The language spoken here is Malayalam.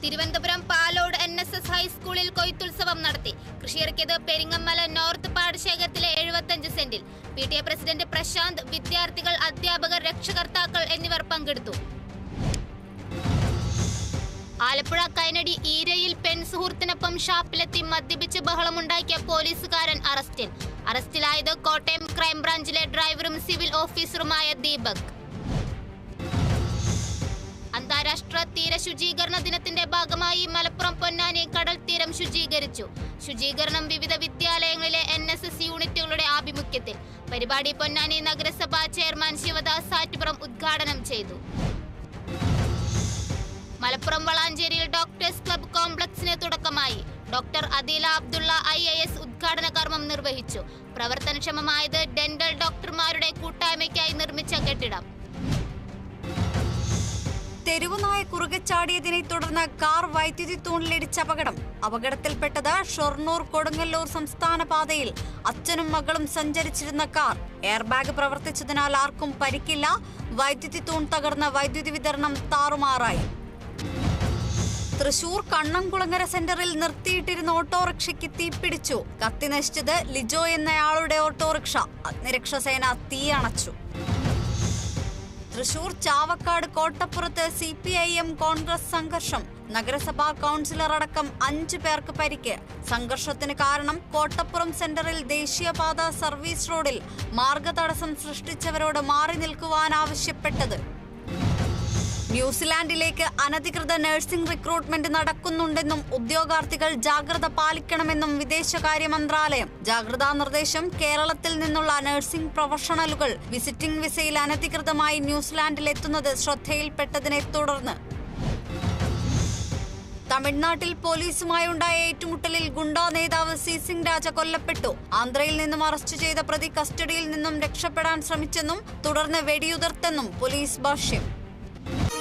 തിരുവനന്തപുരം പാലോട് NSS ഹൈസ്കൂളിൽ കൊയ്ത്തുത്സവം നടത്തി. കൃഷിയിറക്കിയത് പെരിങ്ങമല നോർത്ത് പാടശേഖരത്തിലെ 75 സെന്റിൽ. PTA പ്രസിഡന്റ് പ്രശാന്ത്, വിദ്യാർത്ഥികൾ, അധ്യാപകർ, രക്ഷകർത്താക്കൾ എന്നിവർ പങ്കെടുത്തു. ആലപ്പുഴ കൈനടി ഈരയിൽ പെൺസുഹൃത്തിനൊപ്പം ഷാപ്പിലെത്തി മദ്യപിച്ച് ബഹളമുണ്ടാക്കിയ പോലീസുകാരൻ അറസ്റ്റിൽ. അറസ്റ്റിലായത് കോട്ടയം ക്രൈംബ്രാഞ്ചിലെ ഡ്രൈവറും സിവിൽ ഓഫീസറുമായ ദീപക്. അന്താരാഷ്ട്ര തീര ശുചീകരണ ദിനത്തിന്റെ ഭാഗമായി മലപ്പുറം പൊന്നാനി കടൽ തീരം ശുചീകരിച്ചു. ശുചീകരണം വിവിധ വിദ്യാലയങ്ങളിലെ NSS യൂണിറ്റുകളുടെ ആഭിമുഖ്യത്തിൽ. പരിപാടി പൊന്നാനി നഗരസഭാ ചെയർമാൻ ശിവദാസ് ആറ്റുപുറം ഉദ്ഘാടനം ചെയ്തു. മലപ്പുറം വളാഞ്ചേരിയിൽ ഡോക്ടേഴ്സ് ക്ലബ് കോംപ്ലക്സിന് തുടക്കമായി. ഡോക്ടർ അദീല അബ്ദുള്ള IAS ഉദ്ഘാടന കർമ്മം നിർവഹിച്ചു. പ്രവർത്തനക്ഷമമായത് ഡെന്റൽ ഡോക്ടർമാരുടെ കൂട്ടായ്മയ്ക്കായി നിർമ്മിച്ച കെട്ടിടം. തെരുവുനായ കുറുകെ ചാടിയതിനെ തുടർന്ന് കാർ വൈദ്യുതി തൂണിലിടിച്ച അപകടം. അപകടത്തിൽപ്പെട്ടത് ഷൊർണൂർ കൊടുങ്ങല്ലൂർ സംസ്ഥാന പാതയിൽ അച്ഛനും മകളും സഞ്ചരിച്ചിരുന്ന കാർ. എയർബാഗ് പ്രവർത്തിച്ചതിനാൽ ആർക്കും പരിക്കില്ല. വൈദ്യുതി തൂൺ തകർന്ന വൈദ്യുതി വിതരണം താറുമാറായി. തൃശൂർ കണ്ണംകുളങ്ങര സെന്ററിൽ നിർത്തിയിട്ടിരുന്ന ഓട്ടോറിക്ഷയ്ക്ക് തീപിടിച്ചു. കത്തി നശിച്ചത് ലിജോ എന്നയാളുടെ ഓട്ടോറിക്ഷ. അഗ്നിരക്ഷാസേന തീയണച്ചു. തൃശൂർ ചാവക്കാട് കോട്ടപ്പുറത്ത് CPIM കോൺഗ്രസ് സംഘർഷം. നഗരസഭാ കൗൺസിലർ അടക്കം 5 പേർക്ക് പരിക്ക്. സംഘർഷത്തിന് കാരണം കോട്ടപ്പുറം സെന്ററിൽ ദേശീയപാത സർവീസ് റോഡിൽ മാർഗതടസ്സം സൃഷ്ടിച്ചവരോട് മാറി നിൽക്കുവാനാവശ്യപ്പെട്ടത്. ന്യൂസിലാൻഡിലേക്ക് അനധികൃത നഴ്സിംഗ് റിക്രൂട്ട്മെന്റ് നടക്കുന്നുണ്ടെന്നും ഉദ്യോഗാർത്ഥികൾ ജാഗ്രത പാലിക്കണമെന്നും വിദേശകാര്യ മന്ത്രാലയം. ജാഗ്രതാ നിർദ്ദേശം. കേരളത്തിൽ നിന്നുള്ള നഴ്സിംഗ് പ്രൊഫഷണലുകൾ വിസിറ്റിംഗ് വിസയിൽ അനധികൃതമായി ന്യൂസിലാൻഡിലെത്തുന്നത് ശ്രദ്ധയിൽപ്പെട്ടതിനെ തുടർന്ന്. തമിഴ്നാട്ടിൽ പോലീസുമായുണ്ടായ ഏറ്റുമുട്ടലിൽ ഗുണ്ടാ നേതാവ് സിസിംഗ് രാജ കൊല്ലപ്പെട്ടു. ആന്ധ്രയിൽ നിന്നും അറസ്റ്റ് ചെയ്ത പ്രതി കസ്റ്റഡിയിൽ നിന്നും രക്ഷപ്പെടാൻ ശ്രമിച്ചെന്നും തുടർന്ന് വെടിയുതിർത്തെന്നും പോലീസ് ഭാഷ്യം.